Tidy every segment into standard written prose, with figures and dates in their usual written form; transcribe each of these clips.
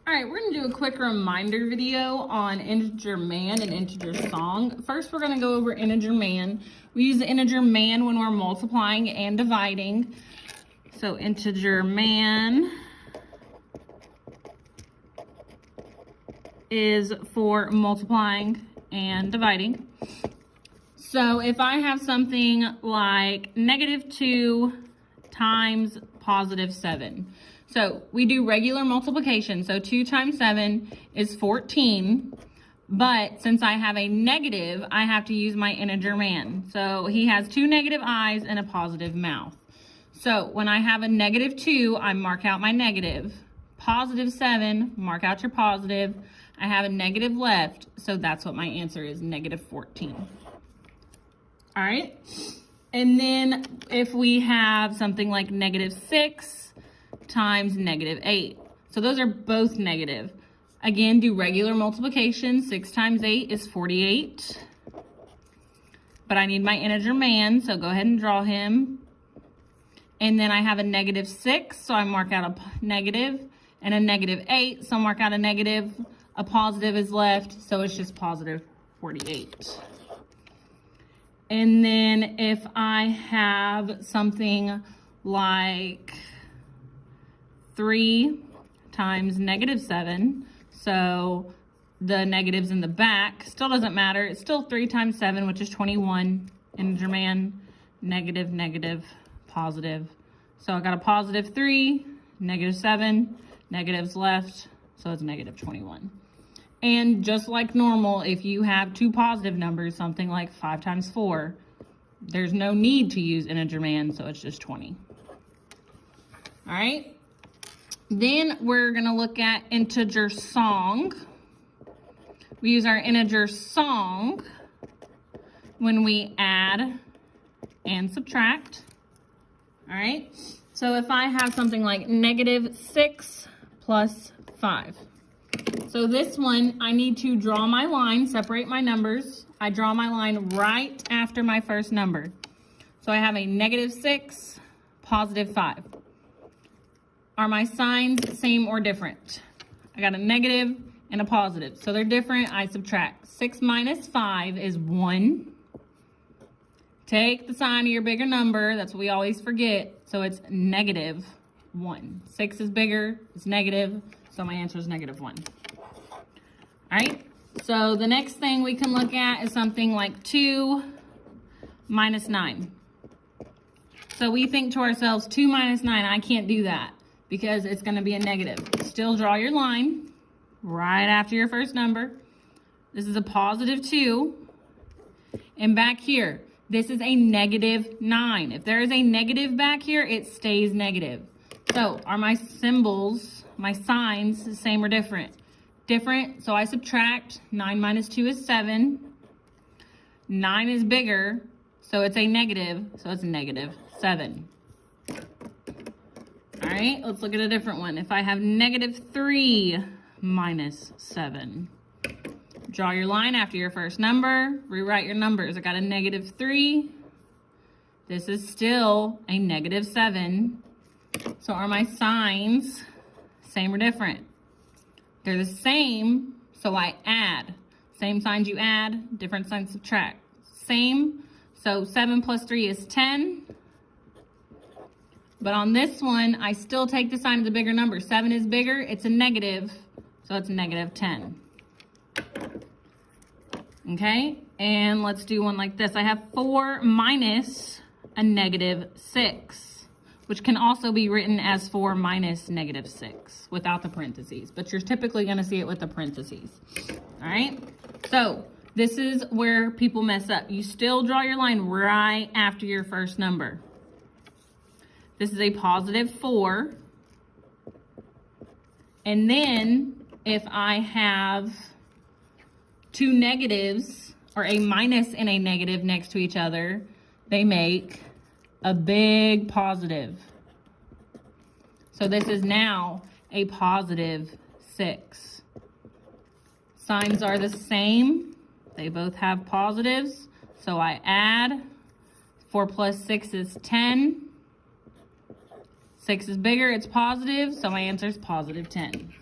All right, we're gonna do a quick reminder video on integer man and integer song. First, we're gonna go over integer man. We use the integer man when we're multiplying and dividing. So integer man is for multiplying and dividing. So if I have something like -2 times +7. So we do regular multiplication. So 2 times 7 is 14. But since I have a negative, I have to use my integer man. So he has 2 negative eyes and a positive mouth. So when I have a -2, I mark out my negative. +7, mark out your positive. I have a negative left, so that's what my answer is, -14. All right. And then if we have something like -6 times -8. So those are both negative. Again, do regular multiplication. 6 times 8 is 48. But I need my integer man, so go ahead and draw him. And then I have a -6, so I mark out a negative, and a -8, so mark out a negative. A positive is left, so it's just +48. And then if I have something like 3 times -7, so the negatives in the back, still doesn't matter. It's still 3 times 7, which is 21. Integer man, negative, negative, positive. So I got a +3, -7, negatives left, so it's -21. And just like normal, if you have two positive numbers, something like 5 times 4, there's no need to use integer man, so it's just 20. All right. Then we're gonna look at integer song. We use our integer song when we add and subtract. All right. So if I have something like -6 plus 5. So this one, I need to draw my line, separate my numbers. I draw my line right after my first number. So I have a -6, +5. Are my signs same or different? I got a negative and a positive. So they're different, I subtract. 6 minus 5 is 1. Take the sign of your bigger number, that's what we always forget. So it's -1. 6 is bigger, it's negative, so my answer is -1. All right, so the next thing we can look at is something like 2 minus 9. So we think to ourselves, 2 minus 9, I can't do that because it's gonna be a negative. Still draw your line right after your first number. This is a +2. And back here, this is a -9. If there is a negative back here, it stays negative. So are my symbols, my signs, the same or different? Different, so I subtract. 9 minus 2 is 7. 9 is bigger, so it's a negative, so it's -7. All right, let's look at a different one. If I have -3 minus 7. Draw your line after your first number, rewrite your numbers. I got a -3. This is still a -7. So are my signs same or different? They're the same, so I add. Same signs you add, different signs subtract. Same, so 7 plus 3 is 10. But on this one, I still take the sign of the bigger number. 7 is bigger, it's a negative, so it's -10. Okay, and let's do one like this. I have 4 minus a -6. Which can also be written as 4 minus -6 without the parentheses, but you're typically gonna see it with the parentheses. All right, so this is where people mess up. You still draw your line right after your first number. This is a +4. And then if I have two negatives or a minus and a negative next to each other, they make a big positive. So this is now a +6. Signs are the same. They both have positives. So I add. 4 plus 6 is 10. 6 is bigger, it's positive, so my answer is +10.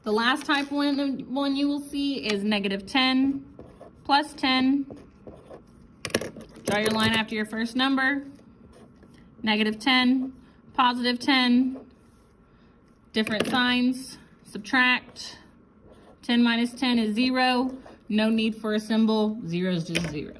The last type one you will see is -10 plus 10. Draw your line after your first number. -10, +10. Different signs. Subtract. 10 minus 10 is 0. No need for a symbol. 0 is just 0.